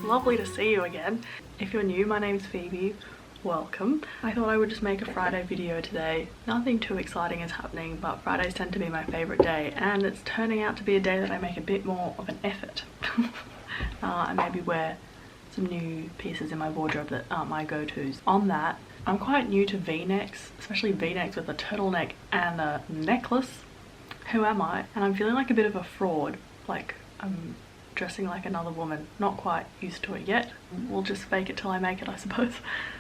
Lovely to see you again. If you're new, my name's Phoebe. Welcome. I thought I would just make a Friday video today. Nothing too exciting is happening, but Fridays tend to be my favorite day, and it's turning out to be a day that I make a bit more of an effort. And maybe wear some new pieces in my wardrobe that aren't my go-tos. On that, I'm quite new to v-necks, especially v-necks with a turtleneck and a necklace. Who am I? And I'm feeling like a bit of a fraud. Like, I'm dressing like another woman. Not quite used to it yet. We'll just fake it till I make it, I suppose.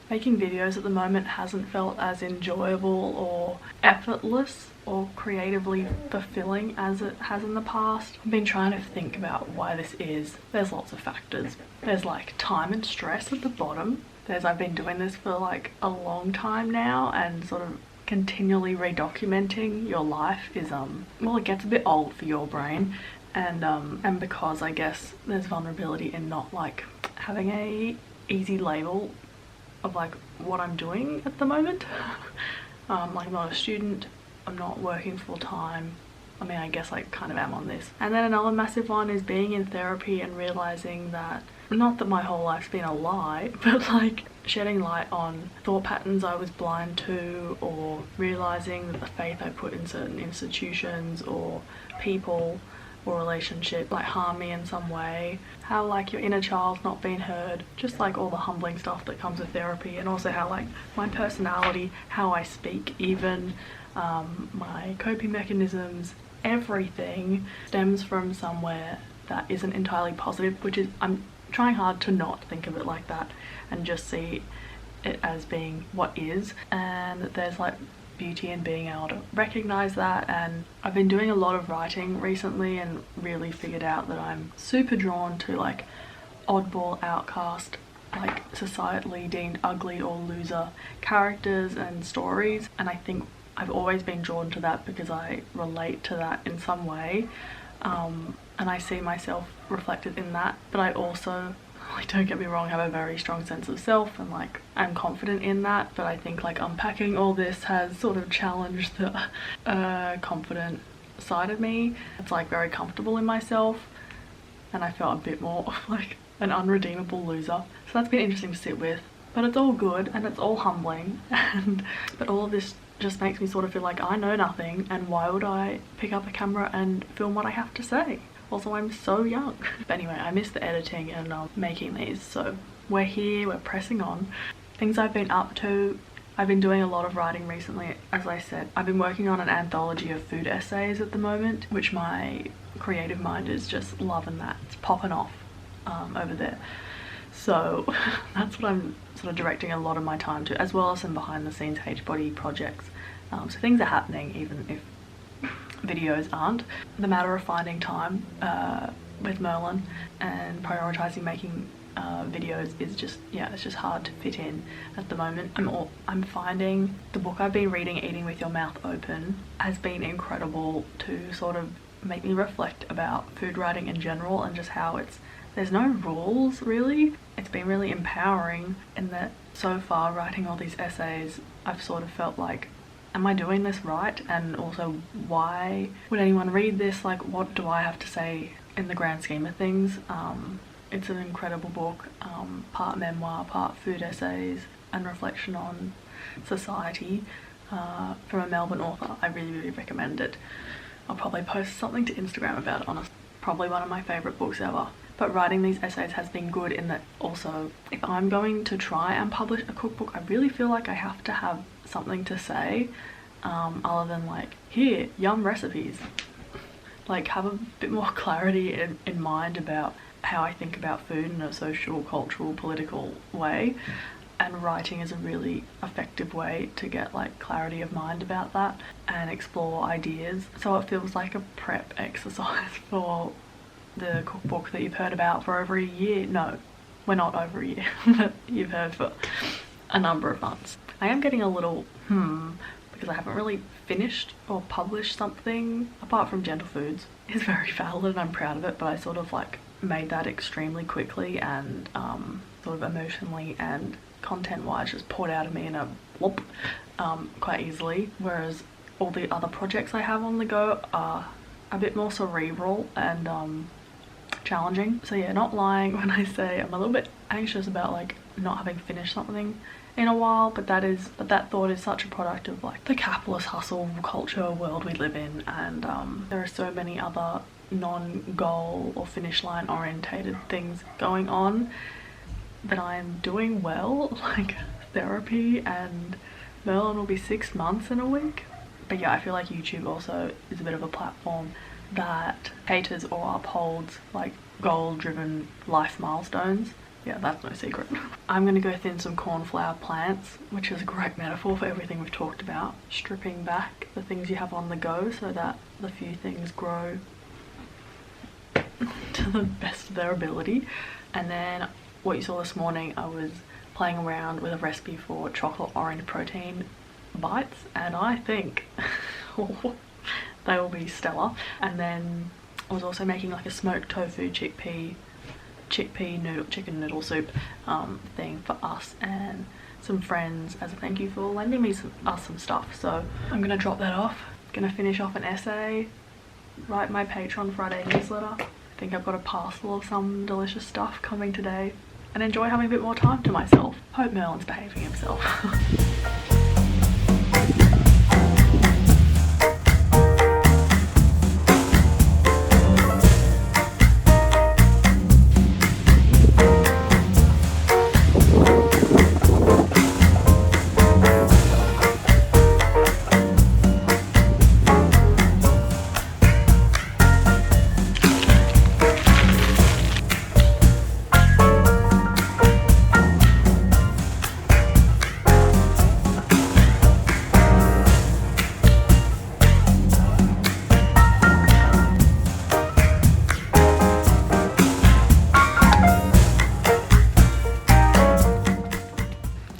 Making videos at the moment hasn't felt as enjoyable or effortless or creatively fulfilling as it has in the past. I've been trying to think about why this is. There's lots of factors. There's like time and stress at the bottom. There's I've been doing this for like a long time now, and sort of continually redocumenting your life is well, it gets a bit old for your brain. And because I guess there's vulnerability in not like having a easy label of like what I'm doing at the moment. Like, I'm not a student, I'm not working full time. I mean, I guess I kind of am on this. And then another massive one is being in therapy and realizing that, not that my whole life's been a lie, but like shedding light on thought patterns I was blind to, or realizing that the faith I put in certain institutions or people or relationship like harm me in some way, how like your inner child's not being heard, just like all the humbling stuff that comes with therapy, and also how like my personality, how I speak even, my coping mechanisms, everything stems from somewhere that isn't entirely positive, which is, I'm trying hard to not think of it like that and just see it as being what is. And there's like beauty in being able to recognize that, and I've been doing a lot of writing recently and really figured out that I'm super drawn to like oddball, outcast, like societally deemed ugly or loser characters and stories, and I think I've always been drawn to that because I relate to that in some way, and I see myself reflected in that. But I also, like, don't get me wrong, have a very strong sense of self, and like I'm confident in that, but I think like unpacking all this has sort of challenged the confident side of me. It's like very comfortable in myself, and I felt a bit more like an unredeemable loser. So that's been interesting to sit with, but it's all good and it's all humbling. And but all of this just makes me sort of feel like I know nothing, and why would I pick up a camera and film what I have to say? Also, I'm so young. But anyway, I miss the editing and making these, so we're here, we're pressing on. Things I've been up to, I've been doing a lot of writing recently. As I said, I've been working on an anthology of food essays at the moment, which my creative mind is just loving that. It's popping off over there. So that's what I'm sort of directing a lot of my time to, as well as some behind the scenes HBOT projects. So things are happening even if videos aren't. The matter of finding time with Merlin and prioritizing making videos is just, yeah, it's just hard to fit in at the moment. I'm finding the book I've been reading, Eating with Your Mouth Open, has been incredible to sort of make me reflect about food writing in general, and just how there's no rules really. It's been really empowering in that so far, writing all these essays, I've sort of felt like, am I doing this right? And also, why would anyone read this? Like, what do I have to say in the grand scheme of things? It's an incredible book, part memoir, part food essays, and reflection on society from a Melbourne author. I really recommend it. I'll probably post something to Instagram about it, honestly. Probably one of my favourite books ever. But writing these essays has been good in that also, if I'm going to try and publish a cookbook, I really feel like I have to have something to say other than like, here, yum recipes. Like, have a bit more clarity in mind about how I think about food in a social, cultural, political way. And writing is a really effective way to get like clarity of mind about that and explore ideas. So it feels like a prep exercise for the cookbook that you've heard about for over a year. No, we're not over a year, but you've heard for a number of months. I am getting a little because I haven't really finished or published something apart from Gentle Foods. It's very valid and I'm proud of it, but I sort of like made that extremely quickly and sort of emotionally and content wise just poured out of me in a whoop quite easily, whereas all the other projects I have on the go are a bit more cerebral and challenging. So yeah, not lying when I say I'm a little bit anxious about like not having finished something in a while, but that thought is such a product of like the capitalist hustle culture world we live in, and there are so many other non-goal or finish line orientated things going on that I'm doing well, like therapy, and Merlin will be 6 months in a week. But yeah, I feel like YouTube also is a bit of a platform that caters or upholds like goal-driven life milestones. Yeah, that's no secret. I'm gonna go thin some cornflower plants, which is a great metaphor for everything we've talked about. Stripping back the things you have on the go so that the few things grow to the best of their ability. And then what you saw this morning, I was playing around with a recipe for chocolate orange protein bites, and I think they will be stellar. And then I was also making like a smoked tofu chicken noodle soup thing for us and some friends as a thank you for lending me some stuff. So I'm gonna drop that off, gonna finish off an essay, write my Patreon Friday newsletter. I think I've got a parcel of some delicious stuff coming today, and enjoy having a bit more time to myself. Hope Merlin's behaving himself.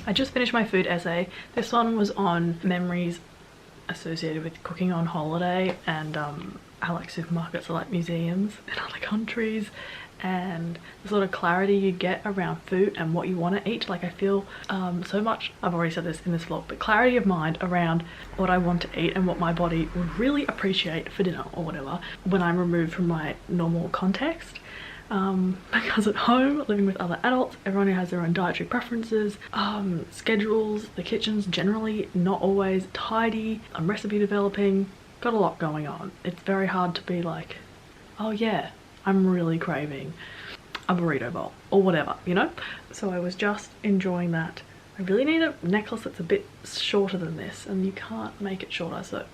I just finished my food essay. This one was on memories associated with cooking on holiday, and I like supermarkets, I like museums in other countries, and the sort of clarity you get around food and what you want to eat. Like I feel so much, I've already said this in this vlog, but clarity of mind around what I want to eat and what my body would really appreciate for dinner or whatever when I'm removed from my normal context. Because at home, living with other adults, everyone who has their own dietary preferences, schedules, the kitchen's generally not always tidy, I'm recipe developing, got a lot going on. It's very hard to be like, oh yeah, I'm really craving a burrito bowl or whatever, you know? So I was just enjoying that. I really need a necklace that's a bit shorter than this, and you can't make it shorter, so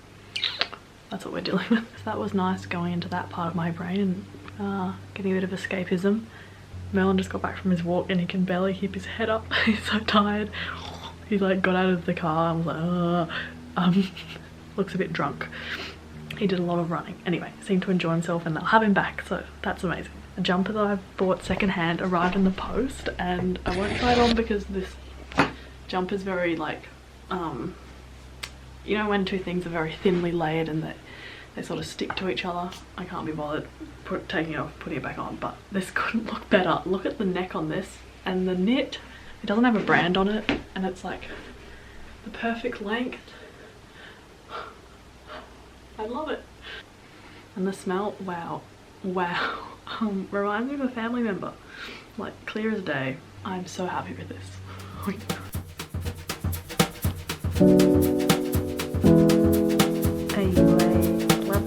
that's what we're dealing with. So that was nice, going into that part of my brain and getting a bit of escapism. Merlin just got back from his walk and he can barely keep his head up. He's so tired. He like got out of the car and was like, looks a bit drunk. He did a lot of running. Anyway, seemed to enjoy himself, and they'll have him back, so that's amazing. A jumper that I've bought secondhand arrived in the post, and I won't try it on because this jumper's very like, you know when two things are very thinly layered and they sort of stick to each other? I can't be bothered taking it off, putting it back on, but this couldn't look better. Look at the neck on this, and the knit, it doesn't have a brand on it, and it's like the perfect length. I love it. And the smell, wow, reminds me of a family member, like clear as day. I'm so happy with this.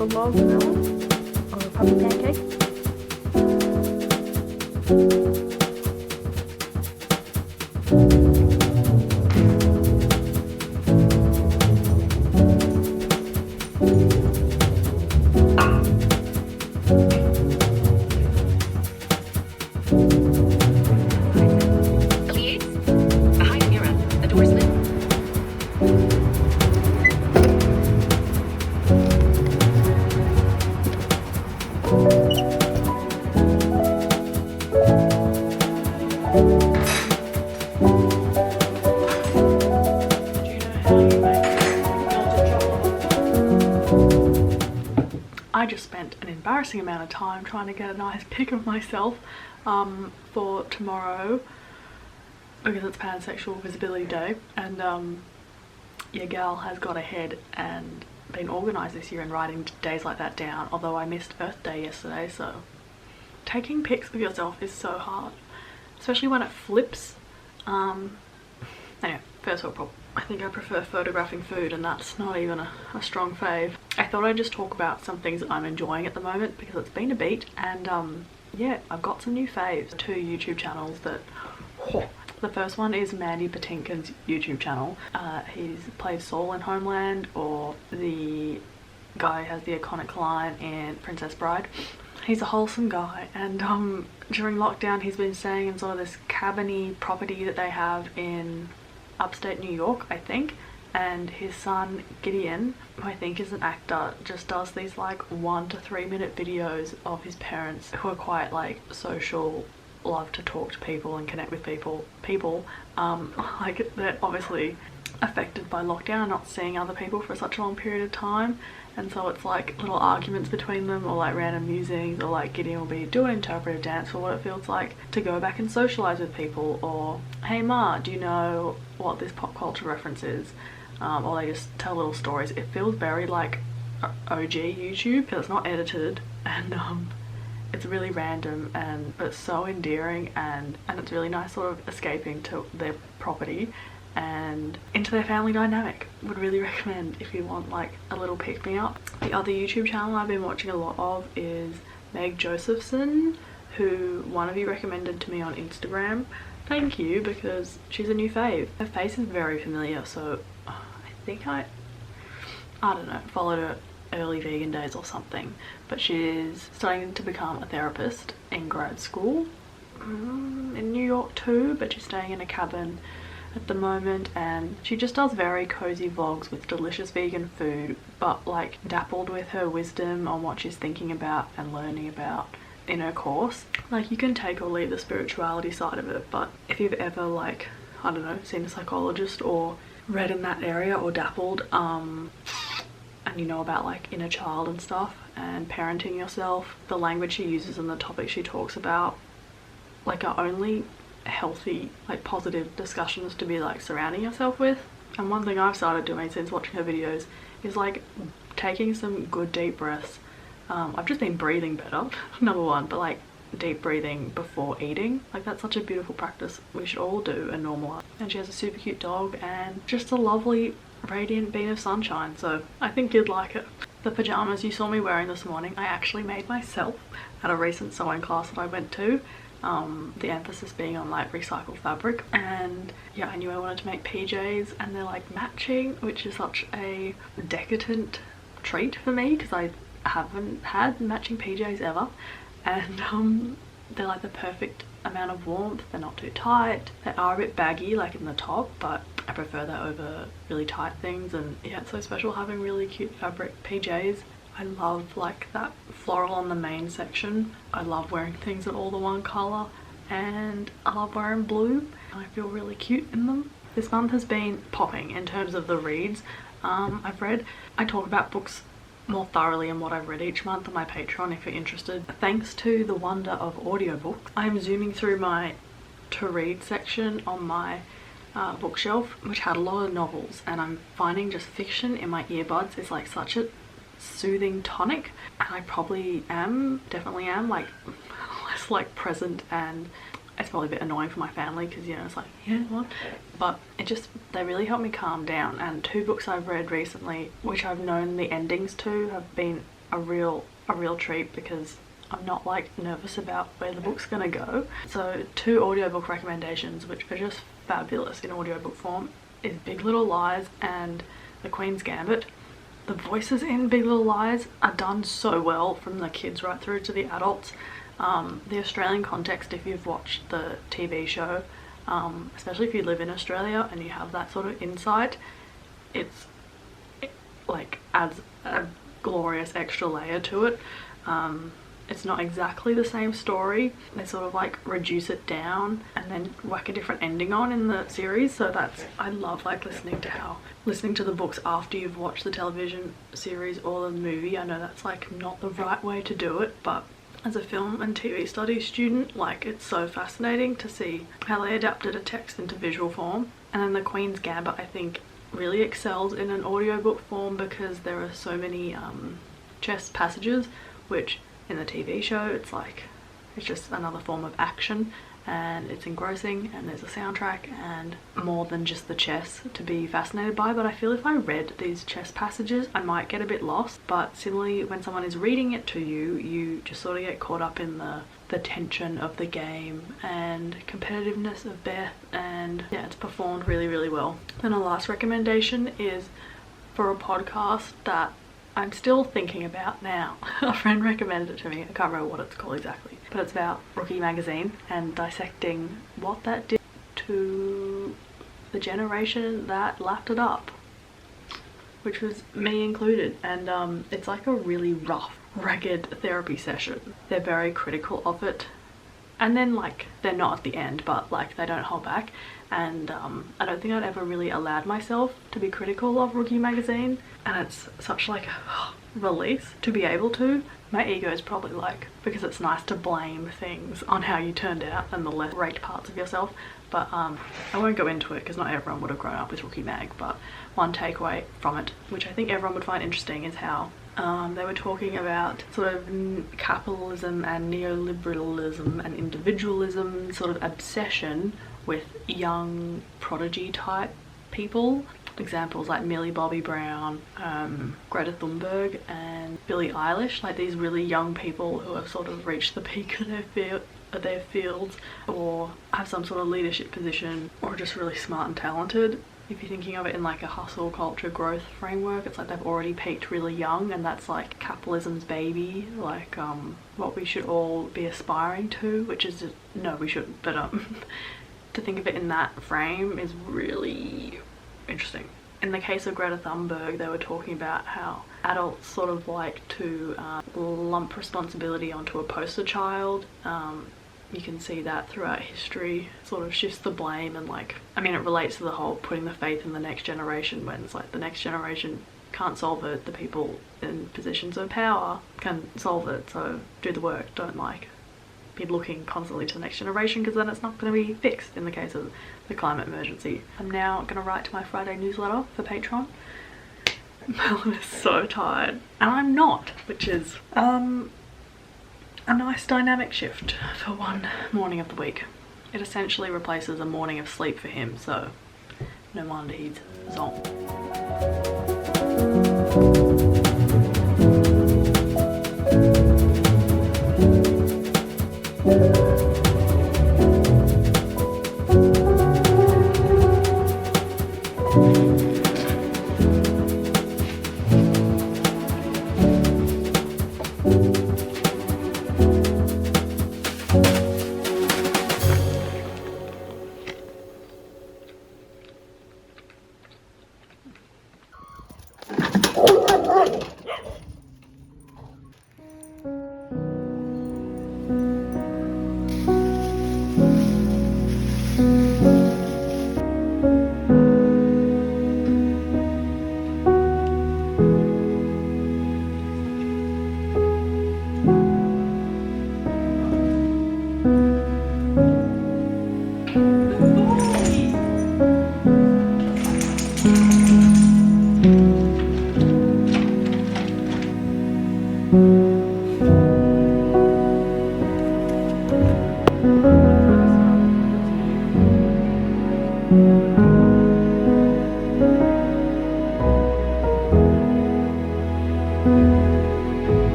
chocolate bar vanilla or a puppy pancake. I just spent an embarrassing amount of time trying to get a nice pic of myself for tomorrow because it's Pansexual Visibility Day, and your gal has got ahead and been organised this year in writing days like that down, although I missed Earth Day yesterday, so taking pics of yourself is so hard, especially when it flips. Anyway, first world problem. I think I prefer photographing food, and that's not even a strong fave. I thought I'd just talk about some things that I'm enjoying at the moment because it's been a beat, and yeah, I've got some new faves. 2 YouTube channels that... The first one is Mandy Patinkin's YouTube channel. He plays Saul in Homeland, or the guy who has the iconic line in Princess Bride. He's a wholesome guy, and during lockdown he's been staying in sort of this cabin-y property that they have in upstate New York, I think, and his son Gideon, who I think is an actor, just does these like 1 to 3 minute videos of his parents who are quite like social, love to talk to people and connect with people like they're obviously affected by lockdown and not seeing other people for such a long period of time, and so it's like little arguments between them, or like random musings, or like Gideon will be doing interpretive dance for what it feels like to go back and socialize with people, or hey Ma, do you know what this pop culture reference is, or they just tell little stories. It feels very like OG YouTube because it's not edited, and it's really random, and it's so endearing, and it's really nice sort of escaping to their property and into their family dynamic. Would really recommend if you want like a little pick-me-up. The other YouTube channel I've been watching a lot of is Meg Josephson, who one of you recommended to me on Instagram. Thank you, because she's a new fave. Her face is very familiar, so I think I don't know, followed her early vegan days or something, but she's starting to become a therapist in grad school in New York too, but she's staying in a cabin at the moment, and she just does very cozy vlogs with delicious vegan food, but like dappled with her wisdom on what she's thinking about and learning about in her course. Like, you can take or leave the spirituality side of it, but if you've ever like, I don't know, seen a psychologist or read in that area or dappled and you know about like inner child and stuff and parenting yourself, the language she uses and the topics she talks about like are only healthy, like positive discussions to be like surrounding yourself with. And one thing I've started doing since watching her videos is like taking some good deep breaths. I've just been breathing better, number one, but like deep breathing before eating, like that's such a beautiful practice we should all do and normalize. And she has a super cute dog and just a lovely radiant beam of sunshine, so I think you'd like it. The pajamas you saw me wearing this morning I actually made myself at a recent sewing class that I went to, the emphasis being on like recycled fabric, and yeah, I knew I wanted to make PJs, and they're like matching, which is such a decadent treat for me because I haven't had matching PJs ever, and they're like the perfect amount of warmth. They're not too tight, they are a bit baggy like in the top, but I prefer that over really tight things. And yeah, it's so special having really cute fabric PJs. I love like that floral on the main section. I love wearing things that are all the one colour, and I love wearing blue. I feel really cute in them. This month has been popping in terms of the reads. I talk about books more thoroughly in what I've read each month on my Patreon if you're interested. Thanks to the wonder of audiobooks, I'm zooming through my to read section on my bookshelf, which had a lot of novels, and I'm finding just fiction in my earbuds is like such a soothing tonic, and I probably definitely am like less like present, and it's probably a bit annoying for my family because, you know, it's like, yeah, what? But they really help me calm down. And 2 books I've read recently, which I've known the endings to, have been a real treat because I'm not like nervous about where the book's gonna go. So 2 audiobook recommendations which are just fabulous in audiobook form is Big Little Lies and The Queen's Gambit. The voices in Big Little Lies are done so well, from the kids right through to the adults. The Australian context, if you've watched the TV show, especially if you live in Australia and you have that sort of insight, it like adds a glorious extra layer to it. It's not exactly the same story. They sort of like reduce it down and then whack a different ending on in the series. So that's, I love like listening to the books after you've watched the television series or the movie. I know that's like not the right way to do it, but as a film and TV studies student, like it's so fascinating to see how they adapted a text into visual form. And then The Queen's Gambit, I think, really excels in an audiobook form because there are so many chess passages, which in the TV show it's just another form of action, and it's engrossing, and there's a soundtrack and more than just the chess to be fascinated by. But I feel if I read these chess passages I might get a bit lost, but similarly when someone is reading it to you, you just sort of get caught up in the tension of the game and competitiveness of Beth, and yeah, it's performed really, really well. Then a last recommendation is for a podcast that I'm still thinking about now. A friend recommended it to me. I can't remember what it's called exactly, but it's about Rookie magazine and dissecting what that did to the generation that lapped it up, which was me included. And it's like a really rough, ragged therapy session. They're very critical of it, and then like they're not at the end, but like they don't hold back. And I don't think I'd ever really allowed myself to be critical of Rookie magazine, and it's such like a release to be able to. My ego is probably like, because it's nice to blame things on how you turned out and the less great parts of yourself, but I won't go into it because not everyone would have grown up with Rookie mag. But one takeaway from it, which I think everyone would find interesting, is how they were talking about sort of capitalism and neoliberalism and individualism, sort of obsession with young prodigy type people. Examples like Millie Bobby Brown, Greta Thunberg and Billie Eilish, like these really young people who have sort of reached the peak of their fields or have some sort of leadership position or are just really smart and talented. If you're thinking of it in like a hustle culture growth framework, it's like they've already peaked really young, and that's like capitalism's baby, like what we should all be aspiring to, which is just, no we shouldn't, but to think of it in that frame is really interesting. In the case of Greta Thunberg, they were talking about how adults sort of like to lump responsibility onto a poster child. You can see that throughout history, sort of shifts the blame, and like, I mean, it relates to the whole putting the faith in the next generation, when it's like the next generation can't solve it, the people in positions of power can solve it, so do the work, don't like be looking constantly to the next generation, because then it's not going to be fixed in the case of the climate emergency. I'm now going to write to my Friday newsletter for Patreon. Merlin is so tired and I'm not, which is a nice dynamic shift for one morning of the week. It essentially replaces a morning of sleep for him, so no wonder he's zonk.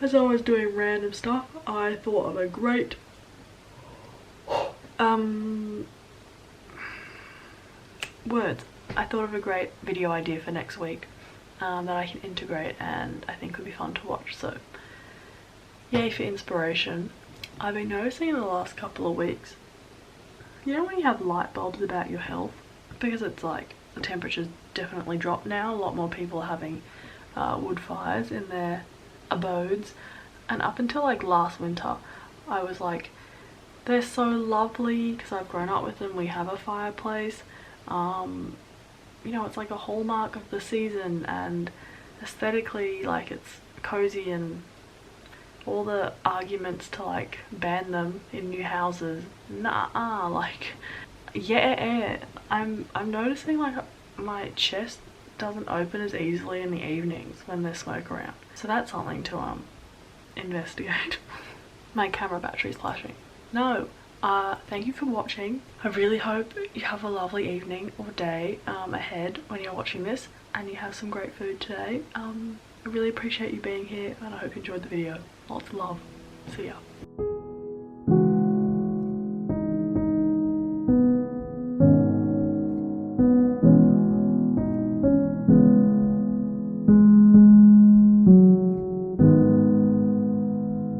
as I was doing random stuff, I thought of a great I thought of a great video idea for next week that I can integrate and I think would be fun to watch. So yay for inspiration. I've been noticing in the last couple of weeks, you know when you have light bulbs about your health, because it's like the temperature's definitely dropped now, a lot more people are having wood fires in their abodes, and up until like last winter I was like, they're so lovely because I've grown up with them, we have a fireplace, you know, it's like a hallmark of the season, and aesthetically like it's cozy, and all the arguments to like ban them in new houses, nah, like yeah, I'm noticing like my chest doesn't open as easily in the evenings when there's smoke around, so that's something to investigate. My camera battery's flashing. No. Thank you for watching. I really hope you have a lovely evening or day ahead when you're watching this, and you have some great food today. I really appreciate you being here, and I hope you enjoyed the video. Lots of love. See ya.